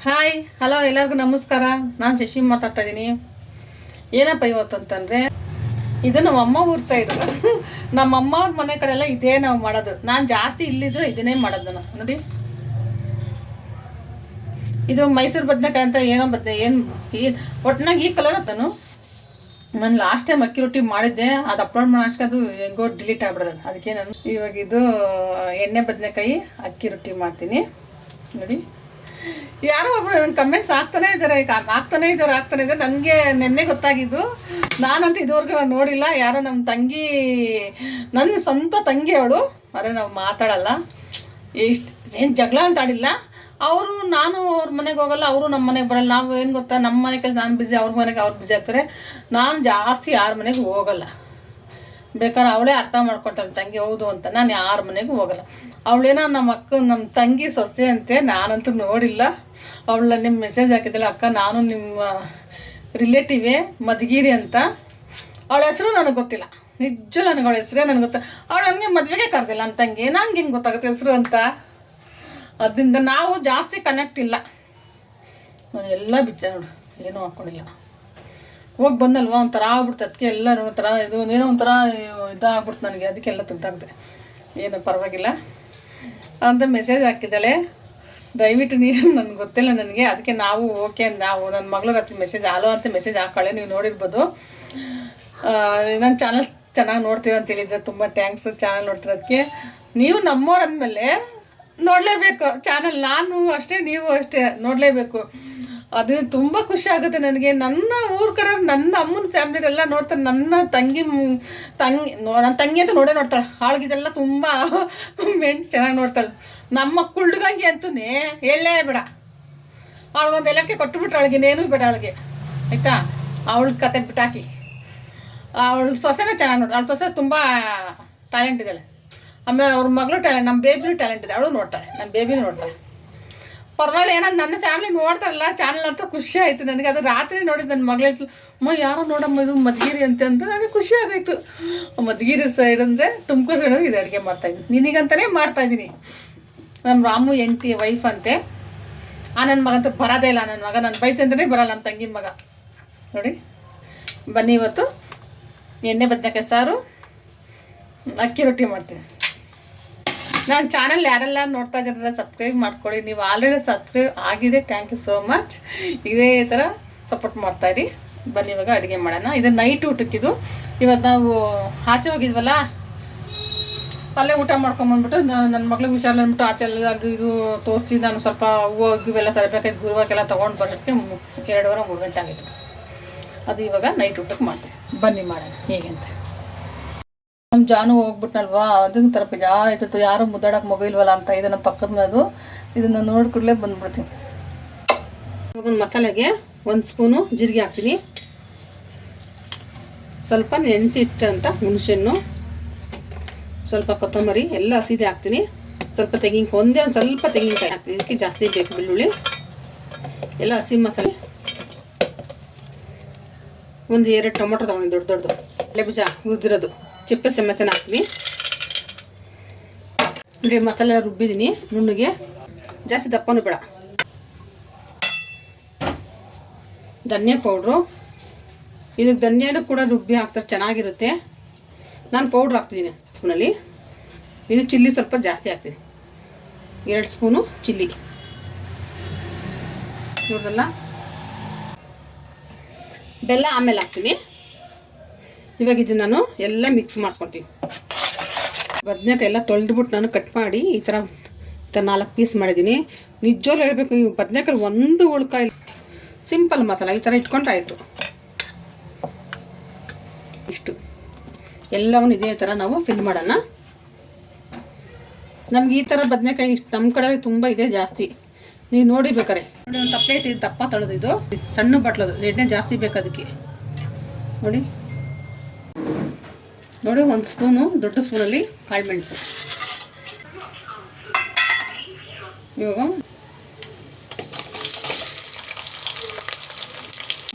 Hi hello ಎಲ್ಲರಿಗೂ ನಮಸ್ಕಾರ. ನಾನು ಶಶಿ ಮಾತಾಡ್ತಾ ಇದ್ದೀನಿ. ಏನಪ್ಪ ಇವತ್ತು ಅಂತಂದರೆ, ಇದು ನಮ್ಮಮ್ಮ ಊರ ಸೈಡು. ನಮ್ಮಮ್ಮ ಅವ್ರ ಮನೆ ಕಡೆ ಎಲ್ಲ ಇದೇ ನಾವು ಮಾಡೋದು. ನಾನು ಜಾಸ್ತಿ ಇಲ್ಲಿದ್ರೆ ಇದನ್ನೇ ಮಾಡೋದು. ನಾನು ನೋಡಿ, ಇದು ಮೈಸೂರು ಬದನೆಕಾಯಿ ಅಂತ ಏನು ಒಟ್ಟಿನಾಗ ಈ ಕಲರ್ ನಾನು ಲಾಸ್ಟ್ ಟೈಮ್ ಅಕ್ಕಿ ರೊಟ್ಟಿ ಮಾಡಿದ್ದೆ. ಅದು ಅಪ್ಲೋಡ್ ಮಾಡೋಕ್ಕೆ ಅದು ಹೆಂಗೋ ಡಿಲೀಟ್ ಆಗ್ಬಿಡೋದು. ಅದಕ್ಕೆ ನಾನು ಇವಾಗ ಇದು ಎಣ್ಣೆ ಬದನೆಕಾಯಿ ಅಕ್ಕಿ ರೊಟ್ಟಿ ಮಾಡ್ತೀನಿ. ನೋಡಿ, ಯಾರೋ ಒಬ್ರು ನನ್ನ ಕಮೆಂಟ್ಸ್ ಆಗ್ತಾನೆ ಇದ್ದಾರೆ. ನನಗೆ ನೆನ್ನೆ ಗೊತ್ತಾಗಿದ್ದು. ನಾನಂತೂ ಇದುವರೆಗೂ ನಾನು ನೋಡಿಲ್ಲ. ಯಾರೋ ನಮ್ಮ ತಂಗಿ, ನನ್ನ ಸ್ವಂತ ತಂಗಿ ಅವಳು. ಅರೆ ನಾವು ಮಾತಾಡಲ್ಲ, ಇಷ್ಟು ಏನು ಜಗಳ ಅಂತ ಆಡಿಲ್ಲ. ನಾನು ಅವ್ರ ಮನೆಗೆ ಹೋಗಲ್ಲ, ಅವರು ನಮ್ಮ ಮನೆಗೆ ಬರಲ್ಲ. ನಾವು ಏನು ಗೊತ್ತಾ, ನಮ್ಮ ಮನೆ ಕೆಲಸ ನಾನು ಬ್ಯುಸಿ, ಅವ್ರ ಮನೆಗೆ ಅವ್ರು ಬ್ಯುಸಿ ಆಗ್ತಾರೆ. ನಾನು ಜಾಸ್ತಿ ಯಾರ ಮನೆಗೆ ಹೋಗಲ್ಲ. ಬೇಕಾದ್ರೆ ಅವಳೇ ಅರ್ಥ ಮಾಡ್ಕೊಳ್ತಾಳೆ ತಂಗಿ ಹೌದು ಅಂತ. ನಾನು ಯಾರ ಮನೆಗೂ ಹೋಗಲ್ಲ. ಅವಳೇನೋ ನಮ್ಮ ತಂಗಿ ಸೊಸೆ ಅಂತೆ. ನಾನಂತೂ ನೋಡಿಲ್ಲ. ಅವಳ ನಿಮ್ಮ ಮೆಸೇಜ್ ಹಾಕಿದ್ದಲ್ಲ, ಅಕ್ಕ ನಾನು ನಿಮ್ಮ ರಿಲೇಟಿವೇ ಮಧುಗಿರಿ ಅಂತ. ಅವಳ ಹೆಸರು ನನಗೆ ಗೊತ್ತಿಲ್ಲ. ನಿಜ ನನಗೆ ಅವಳ ಹೆಸರೇ ನನಗೆ ಗೊತ್ತ. ಅವಳು ನನಗೆ ಮದುವೆಗೆ ಕರೆದಿಲ್ಲ ನಮ್ಮ ತಂಗಿ. ನಂಗೆ ಹೆಂಗೆ ಗೊತ್ತಾಗುತ್ತೆ ಹೆಸರು ಅಂತ? ಅದರಿಂದ ನಾವು ಜಾಸ್ತಿ ಕನೆಕ್ಟ್ ಇಲ್ಲ. ನಾನು ಎಲ್ಲ ಬಿಚ್ಚ ನೋಡು, ಏನೂ ಹಾಕ್ಕೊಂಡಿಲ್ಲ. ಹೋಗಿ ಬಂದಲ್ವ ಒಂಥರ ಆಗ್ಬಿಡ್ತು. ಅದಕ್ಕೆ ಎಲ್ಲ ಒಂಥರ ಇದು ಏನೋ ಒಂಥರ ಇದಾಗ್ಬಿಡ್ತು ನನಗೆ. ಅದಕ್ಕೆಲ್ಲ ತೆಗ್ದಾಗ್ದೆ. ಏನು ಪರವಾಗಿಲ್ಲ ಅಂತ ಮೆಸೇಜ್ ಹಾಕಿದ್ದಾಳೆ. ದಯವಿಟ್ಟು ನೀವು, ನನಗೆ ಗೊತ್ತಿಲ್ಲ ನನಗೆ. ಅದಕ್ಕೆ ನಾವು ನನ್ನ ಮಗಳು ರಾತ್ರಿ ಮೆಸೇಜ್ ಆಲೋ ಅಂತ ಮೆಸೇಜ್ ಹಾಕೊಳ್ಳೆ, ನೀವು ನೋಡಿರ್ಬೋದು. ನನ್ನ ಚಾನಲ್ ಚೆನ್ನಾಗಿ ನೋಡ್ತೀರ ಅಂತ ಹೇಳಿದ್ದೆ. ತುಂಬ ಥ್ಯಾಂಕ್ಸ್ ಚಾನಲ್ ನೋಡ್ತಿರೋದಕ್ಕೆ. ನೀವು ನಮ್ಮವ್ರು ಅಂದಮೇಲೆ ನೋಡಲೇಬೇಕು ಚಾನಲ್. ನಾನು ಅಷ್ಟೇ, ನೀವು ಅಷ್ಟೇ ನೋಡಲೇಬೇಕು. ಅದು ತುಂಬ ಖುಷಿ ಆಗುತ್ತೆ ನನಗೆ. ನನ್ನ ಊರ ಕಡೆ ನನ್ನ ಅಮ್ಮನ ಫ್ಯಾಮಿಲಿರೆಲ್ಲ ನೋಡ್ತಾರೆ. ನನ್ನ ತಂಗಿ ನನ್ನ ತಂಗಿ ಅಂತ ನೋಡ್ತಾಳೆ. ಅವಳಿಗಿದೆಲ್ಲ ತುಂಬ ಚೆನ್ನಾಗಿ ನೋಡ್ತಾಳೆ. ನಮ್ಮ ಕುಳ್ಳುಗಂಗೆ ಅಂತೂ ಹೇಳಲೇ ಬೇಡ. ಅವಳಿಗೊಂದು ಎಲ್ಲಕ್ಕೆ ಕೊಟ್ಟುಬಿಟ್ರೆ ಅವಳಿಗೇನೇನು ಬೇಡ ಅವಳಿಗೆ, ಆಯಿತಾ? ಅವಳ ಕತೆ ಬಿಟ್ಟಾಕಿ. ಅವಳ ಸೊಸೆನ ಚೆನ್ನಾಗಿ ನೋಡ್ತಾಳೆ. ಅವಳ ಸೊಸೆ ತುಂಬ ಟ್ಯಾಲೆಂಟ್ ಇದ್ದಾಳೆ. ಆಮೇಲೆ ಅವ್ರ ಮಗಳು ಟ್ಯಾಲೆಂಟ್, ನಮ್ಮ ಬೇಬಿನೂ ಟ್ಯಾಲೆಂಟ್ ಇದೆ. ಅವಳು ನೋಡ್ತಾಳೆ, ನನ್ನ ಬೇಬಿನೂ ನೋಡ್ತಾಳೆ. ಪರವಾಗಿಲ್ಲ. ಏನೋ ನನ್ನ ಫ್ಯಾಮಿಲಿ ನೋಡ್ತಾರಲ್ಲ ಚಾನಲ್ ಅಂತ ಖುಷಿ ಆಯಿತು ನನಗೆ. ಅದು ರಾತ್ರಿ ನೋಡಿದ್ದು ನನ್ನ ಮಗಳು, ಯಾರೋ ನೋಡಮ್ಮ ಇದು ಮಧುಗಿರಿ ಅಂತ ನನಗೆ ಖುಷಿ ಆಗೋಯ್ತು. ಮಧುಗಿರಿ ಸೈಡ್ ಅಂದರೆ ತುಮಕೂರು ಸೈಡ್ ಇದು ಅಡುಗೆ ಮಾಡ್ತಾಯಿದ್ದೀನಿ. ನಿನಗಂತಲೇ ಮಾಡ್ತಾಯಿದ್ದೀನಿ. ನಮ್ಮ ರಾಮು ಹೆಂಡ್ತಿ ವೈಫ್ ಅಂತೆ. ನನ್ನ ಮಗಂತೂ ಬರೋದೇ ಇಲ್ಲ. ನನ್ನ ಮಗ ನನ್ನ ಬೈತೆ ಅಂತಲೇ ಬರೋಲ್ಲ, ನಮ್ಮ ತಂಗಿ ಮಗ. ನೋಡಿ, ಬನ್ನಿ ಇವತ್ತು ಎಣ್ಣೆ ಬದನೆಕಾಯಿ ಸಾರು ಅಕ್ಕಿ ರೊಟ್ಟಿ ಮಾಡ್ತೀನಿ. ನನ್ನ ಚಾನಲ್ ಯಾರೆಲ್ಲ ನೋಡ್ತಾ ಇದ್ದೀರಲ್ಲ ಸಬ್ಸ್ಕ್ರೈಬ್ ಮಾಡ್ಕೊಳ್ಳಿ. ನೀವು ಆಲ್ರೆಡಿ ಸಬ್ಸ್ಕ್ರೈಬ್ ಆಗಿದೆ, ಥ್ಯಾಂಕ್ ಯು ಸೋ ಮಚ್. ಇದೇ ಥರ ಸಪೋರ್ಟ್ ಮಾಡ್ತಾಯಿರಿ. ಬನ್ನಿ ಇವಾಗ ಅಡುಗೆ ಮಾಡೋಣ. ಇದು ನೈಟ್ ಊಟಕ್ಕಿದು. ಇವತ್ತು ನಾವು ಆಚೆ ಹೋಗಿದ್ವಲ್ಲ, ಅಲ್ಲೇ ಊಟ ಮಾಡ್ಕೊಂಬಂದ್ಬಿಟ್ಟು ನನ್ನ ಮಗಳಿಗೆ ಹುಷಾರಿಲ್ಲ ಅಂದ್ಬಿಟ್ಟು ಆಚೆ ಎಲ್ಲ ಅದು ಇದು ತೋರಿಸಿ ನಾನು ಸ್ವಲ್ಪ ಹೂವು ಇವೆಲ್ಲ ತರಬೇಕಾಯ್ತು. ಗುರುವಾಗೆಲ್ಲ ತೊಗೊಂಡು ಬರೋದಕ್ಕೆ 2:30-3 ಗಂಟೆ ಆಗಿತ್ತು. ಅದು ಇವಾಗ ನೈಟ್ ಊಟಕ್ಕೆ ಮಾಡ್ತೀನಿ. ಬನ್ನಿ ಮಾಡೋಣ ಹೇಗೆ ಅಂತ. ನಮ್ಮ ಜಾನು ಹೋಗ್ಬಿಟ್ನಲ್ವಾ, ಅದನ್ನು ಥರ ಬೇಜಾರಾಯ್ತು. ಯಾರು ಮುದ್ದಾಡಕ್ಕೆ ಮೊಬೈಲ್ವಲ್ಲ ಅಂತ. ಇದನ್ನು ಪಕ್ಕದ ಇದನ್ನು ನೋಡ್ಕೊಡ್ಲೇ ಬಂದ್ಬಿಡ್ತೀನಿ. ಇವಾಗ ಒಂದು ಮಸಾಲೆಗೆ 1 ಸ್ಪೂನು ಜೀರಿಗೆ ಹಾಕ್ತೀನಿ. ಸ್ವಲ್ಪ ನೆನೆಸಿಟ್ಟಂಥ ಹುಣಸೆಹಣ್ಣು, ಸ್ವಲ್ಪ ಕೊತ್ತಂಬರಿ, ಎಲ್ಲ ಹಸಿದೆ ಹಾಕ್ತೀನಿ. ಸ್ವಲ್ಪ ಒಂದೇ ಒಂದು ಸ್ವಲ್ಪ ತೆಂಗಿನಕಾಯಿ ಹಾಕ್ತೀನಿ. ಇದಕ್ಕೆ ಜಾಸ್ತಿ ಬೇಕು ಬೆಳ್ಳುಳ್ಳಿ. ಎಲ್ಲ ಹಸಿ ಮಸಾಲೆ. 1-2 ಟೊಮೊಟೊ ತೊಗೊಂಡು ದೊಡ್ಡದು ಎಲೆ ಬೀಜ ಉದ್ದಿರೋದು ಚಿಪ್ಪೆ ಸಮೇತನ ಹಾಕ್ತೀನಿ. ನೋಡಿ, ಮಸಾಲೆ ರುಬ್ಬಿದ್ದೀನಿ ನುಣ್ಣಗೆ, ಜಾಸ್ತಿ ದಪ್ಪನೂ ಬೇಡ. ಧನಿಯಾ ಪೌಡ್ರು, ಇದಕ್ಕೆ ಧನಿಯಾನು ಕೂಡ ರುಬ್ಬಿ ಹಾಕ್ತಾರೆ, ಚೆನ್ನಾಗಿರುತ್ತೆ. ನಾನು ಪೌಡ್ರ್ ಹಾಕ್ತಿದ್ದೀನಿ ಸ್ಪೂನಲ್ಲಿ. ಇದು ಚಿಲ್ಲಿ ಸ್ವಲ್ಪ ಜಾಸ್ತಿ ಹಾಕ್ತೀನಿ, 2 ಸ್ಪೂನು ಚಿಲ್ಲಿ. ನೋಡ್ರಲ್ಲ, ಬೆಲ್ಲ ಆಮೇಲೆ ಹಾಕ್ತೀನಿ. ಇವಾಗ ಇದು ನಾನು ಎಲ್ಲ ಮಿಕ್ಸ್ ಮಾಡ್ಕೊತೀನಿ. ಬದನೆಕಾಯಿ ಎಲ್ಲ ತೊಳೆದ್ಬಿಟ್ಟು ನಾನು ಕಟ್ ಮಾಡಿ ಈ ಥರ 4 ಪೀಸ್ ಮಾಡಿದ್ದೀನಿ. ನಿಜವಾಗ್ಲೂ ಹೇಳಬೇಕು, ಈ ಬದನೆಕಾಯಿ ಒಂದು ಉಳ್ಕಾಯಿ ಸಿಂಪಲ್ ಮಸಾಲ ಈ ಥರ ಇಟ್ಕೊಂಡ್ರೆ ಆಯಿತು. ಇಷ್ಟು ಎಲ್ಲವನ್ನು ಇದೇ ಥರ ನಾವು ಫಿಲ್ ಮಾಡೋಣ. ನಮ್ಗೆ ಈ ಥರ ಬದನೆಕಾಯಿ ಇಷ್ಟು ನಮ್ಮ ಕಡೆ ತುಂಬ ಇದೆ ಜಾಸ್ತಿ. ನೀವು ನೋಡಿ ಬೇಕಾರೆ ನೋಡಿ, ಒಂದು ಪ್ಲೇಟ್ ಇದು ದಪ್ಪ ತೊಳೆದು, ಇದು ಸಣ್ಣ ಬಟ್ಲದು ಎಣ್ಣೆ ಜಾಸ್ತಿ ಬೇಕು ಅದಕ್ಕೆ. ನೋಡಿ 1 ಸ್ಪೂನು ದೊಡ್ಡ ಸ್ಪೂನಲ್ಲಿ ಕಾಳುಮೆಣಸು. ಇವಾಗ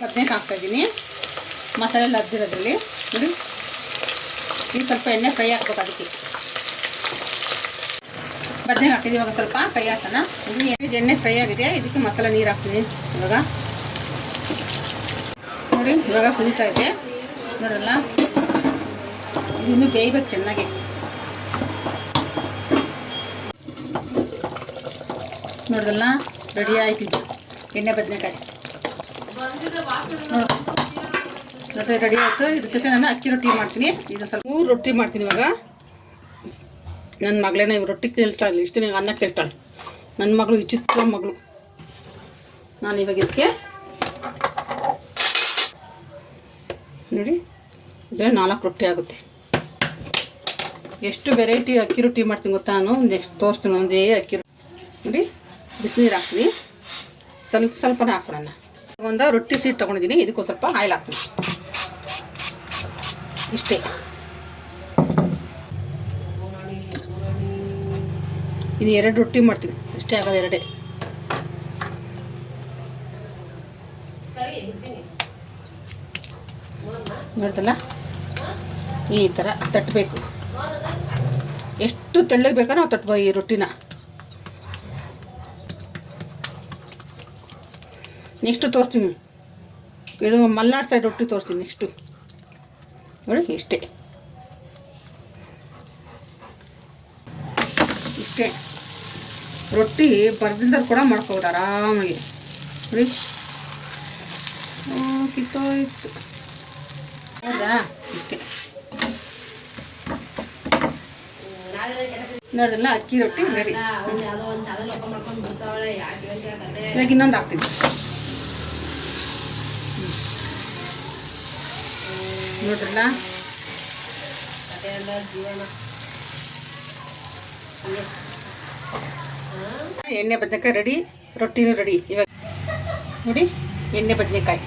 ಬದನೆಕಾಯಿ ಹಾಕ್ತಾಯಿದ್ದೀನಿ. ಮಸಾಲೆ ಎಲ್ಲ ಅದ್ದಿರೋದ್ರಲ್ಲಿ ನೋಡಿ, ಈಗ ಸ್ವಲ್ಪ ಎಣ್ಣೆ ಫ್ರೈ ಹಾಕ್ಬೇಕು. ಅದಕ್ಕೆ ಬದನೆಕಾಯಿ ಹಾಕಿದ್ವಿ. ಇವಾಗ ಸ್ವಲ್ಪ ಕೈ ಹಾಕೋಣ. ಇದು ಎಣ್ಣೆ ಫ್ರೈ ಆಗಿದೆ, ಇದಕ್ಕೆ ಮಸಾಲೆ ನೀರು ಹಾಕ್ತೀನಿ ಇವಾಗ. ನೋಡಿ ಇವಾಗ ಕುದೀತಾ ಇದೆ ನೋಡಲ್ಲ. ಇನ್ನು ಬೇಯಬೇಕು ಚೆನ್ನಾಗಿ. ನೋಡಿದಲ್ಲ ರೆಡಿ ಆಯ್ತಿದ್ದು ಎಣ್ಣೆ ಬದನೆಕಾಯಿ ನೋಡಿ ರೆಡಿ ಆಯಿತು. ಇದ್ರ ಜೊತೆ ನಾನು ಅಕ್ಕಿ ರೊಟ್ಟಿ ಮಾಡ್ತೀನಿ. ಇದು ಸ್ವಲ್ಪ 3 ರೊಟ್ಟಿ ಮಾಡ್ತೀನಿ ಇವಾಗ. ನನ್ನ ಮಗಳೇನ ಇವು ರೊಟ್ಟಿ ಕೇಳ್ತಾಳೆ, ಇಷ್ಟು ನೀವು ಅನ್ನ ಕೇಳ್ತಾಳೆ ನನ್ನ ಮಗಳು, ಈ ಚಿತ್ರ ಮಗಳು. ನಾನು ಇವಾಗ ಇದಕ್ಕೆ ನೋಡಿ ಇದ್ರೆ 4 ರೊಟ್ಟಿ ಆಗುತ್ತೆ. ಎಷ್ಟು ವೆರೈಟಿ ಅಕ್ಕಿ ರೊಟ್ಟಿ ಮಾಡ್ತೀನಿ ಗೊತ್ತಾ ನಾನು. ನೆಕ್ಸ್ಟ್ ತೋರಿಸ್ತೀನಿ ಒಂದೇ ಅಕ್ಕಿ ರೊಟ್ಟಿ. ನೋಡಿ ಬಿಸಿನೀರು ಹಾಕ್ತೀನಿ, ಸ್ವಲ್ಪನೇ ಹಾಕೋಣ. ಒಂದು ರೊಟ್ಟಿ ಸೀಟ್ ತೊಗೊಂಡಿದ್ದೀನಿ, ಇದಕ್ಕೂ ಸ್ವಲ್ಪ ಆಯಿಲ್ ಹಾಕ್ತೀನಿ. ಇಷ್ಟೇ. ಇದು 2 ರೊಟ್ಟಿ ಮಾಡ್ತೀನಿ, ಇಷ್ಟೇ ಆಗೋದು 2. ನೋಡ್ತಲ್ಲ ಈ ಥರ ತಟ್ಟಬೇಕು. ಎಷ್ಟು ತೆಳ್ಳಗೆ ಬೇಕೋ ನಾವು ತಟ್ಬೋದು ಈ ರೊಟ್ಟಿನ. ನೆಕ್ಸ್ಟು ತೋರಿಸ್ತೀನಿ, ಇದು ಮಲೆನಾಡು ಸೈಡ್ ರೊಟ್ಟಿ ತೋರಿಸ್ತೀನಿ ನೆಕ್ಸ್ಟು. ನೋಡಿ ಇಷ್ಟೇ ಇಷ್ಟೇ ರೊಟ್ಟಿ ಬರ್ದಿಲ್ದಾರು ಕೂಡ ಮಾಡ್ಕೋಬೋದು ಆರಾಮಾಗಿ. ನೋಡಿ ಕಿತ್ತೋಯ್ತು ಹೌದಾ. ಇಷ್ಟೇ ನೋಡಿದ್ರಲ್ಲ ಅಕ್ಕಿ ರೊಟ್ಟಿ ರೆಡಿ. ಇವಾಗ ಇನ್ನೊಂದು ಹಾಕ್ತೀನಿ. ನೋಡ್ರಲ್ಲ ಎಣ್ಣೆ ಬದನೆಕಾಯಿ ರೆಡಿ, ರೊಟ್ಟಿನೂ ರೆಡಿ. ಇವಾಗ ನೋಡಿ ಎಣ್ಣೆ ಬದನೆಕಾಯಿ,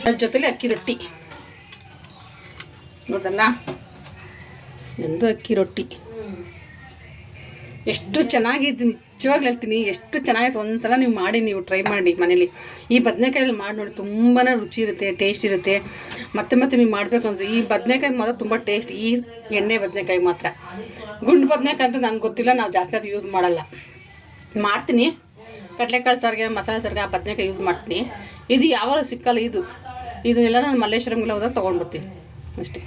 ಅದ್ರ ಜೊತೆಲಿ ಅಕ್ಕಿ ರೊಟ್ಟಿ. ನೋಡಲ್ಲ ಎಂದು ಅಕ್ಕಿ ರೊಟ್ಟಿ ಎಷ್ಟು ಚೆನ್ನಾಗಿತ್ತು, ನಿಜವಾಗ್ಲೂ ಹೇಳ್ತೀನಿ ಎಷ್ಟು ಚೆನ್ನಾಗಿತ್ತು. ಒಂದ್ಸಲ ನೀವು ಮಾಡಿ, ನೀವು ಟ್ರೈ ಮಾಡಿ ಮನೇಲಿ. ಈ ಬದನೆಕಾಯಲ್ಲಿ ಮಾಡಿ ನೋಡಿ, ತುಂಬಾ ರುಚಿ ಇರುತ್ತೆ, ಟೇಸ್ಟ್ ಇರುತ್ತೆ. ಮತ್ತೆ ಮತ್ತೆ ನೀವು ಮಾಡಬೇಕು ಅಂದರೆ ಈ ಬದನೆಕಾಯಿ ಮಾತ್ರ ತುಂಬ ಟೇಸ್ಟ್. ಈ ಎಣ್ಣೆ ಬದನೆಕಾಯಿ ಮಾತ್ರ. ಗುಂಡು ಬದನೆಕಾಯಿ ಅಂತ ನನಗೆ ಗೊತ್ತಿಲ್ಲ, ನಾವು ಜಾಸ್ತಿ ಅದು ಯೂಸ್ ಮಾಡಲ್ಲ. ಮಾಡ್ತೀನಿ ಕಡಲೆಕಾಳು ಸಾರಿಗೆ, ಮಸಾಲೆ ಸಾರಿಗೆ ಆ ಬದನೆಕಾಯಿ ಯೂಸ್ ಮಾಡ್ತೀನಿ. ಇದು ಯಾವಾಗ ಸಿಕ್ಕಲ್ಲ. ಇದನ್ನೆಲ್ಲ ನಾನು ಮಲ್ಲೇಶ್ವರಂಗೆಲ್ಲ ಹೋದಾಗ ತೊಗೊಂಡ್ಬರ್ತೀನಿ ಅಷ್ಟೇ.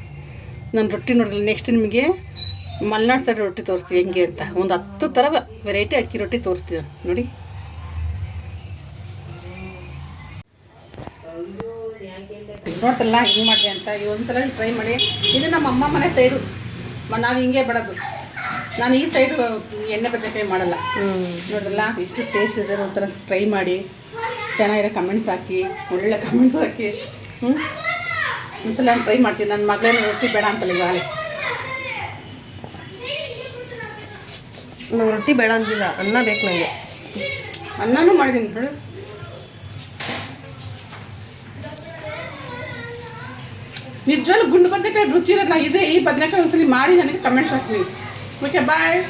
ನಾನು ರೊಟ್ಟಿ ನೋಡಿಲ್ಲ. ನೆಕ್ಸ್ಟ್ ನಿಮಗೆ ಮಲೆನಾಡು ಸೈಡ್ ರೊಟ್ಟಿ ತೋರಿಸ್ತೀವಿ ಹೆಂಗೆ ಅಂತ. ಒಂದು 10 ಥರ ವೆರೈಟಿ ಅಕ್ಕಿ ರೊಟ್ಟಿ ತೋರಿಸ್ತೀವಿ ನೋಡಿ. ನೋಡ್ತಲ್ಲ ಹಿಂಗೆ ಮಾಡಿದೆ ಅಂತ. ಈ ಒಂದ್ಸಲ ಟ್ರೈ ಮಾಡಿ. ಇದು ನಮ್ಮ ಅಮ್ಮ ಮನೆ ಸೈಡು, ನಾವು ಹಿಂಗೆ ಬಿಡೋದು. ನಾನು ಈ ಸೈಡು ಎಣ್ಣೆ ಬದನೆಕಾಯಿ ಮಾಡಲ್ಲ. ನೋಡಿದ್ರಲ್ಲ ಇಷ್ಟು ಟೇಸ್ಟ್ ಇದೆ. ಒಂದ್ಸಲ ಟ್ರೈ ಮಾಡಿ, ಚೆನ್ನಾಗಿರೋ ಕಮೆಂಟ್ಸ್ ಹಾಕಿ, ಒಳ್ಳೆ ಕಮೆಂಟ್ಸ್ ಹಾಕಿ. ಒಂದ್ಸಲ ನಾನು ಟ್ರೈ ಮಾಡ್ತೀನಿ. ನನ್ನ ಮಗಳೇನು ರೊಟ್ಟಿ ಬೇಡ ಅಂತಲ್ಲ ಇವಾಗ. ನಂಗೆ ರೊಟ್ಟಿ ಬೇಡ ಅಂತಿಲ್ಲ, ಅನ್ನ ಬೇಕು ನನಗೆ. ಅನ್ನನೂ ಮಾಡಿದ್ದೀನಿ ಬಿಡು. ನಿಜವಾಗ್ಲೂ ಗುಂಡು ಬದನೆಕಾಯಿ ರುಚಿ ಇರೋಲ್ಲ. ಇದೆ ಈ ಬದನೆಕಾಯಿ ಒಂದ್ಸಲಿ ಮಾಡಿ ನನಗೆ ಕಮೆಂಟ್ಸ್ ಹಾಕ್ತೀನಿ. ಓಕೆ ಬಾಯ್.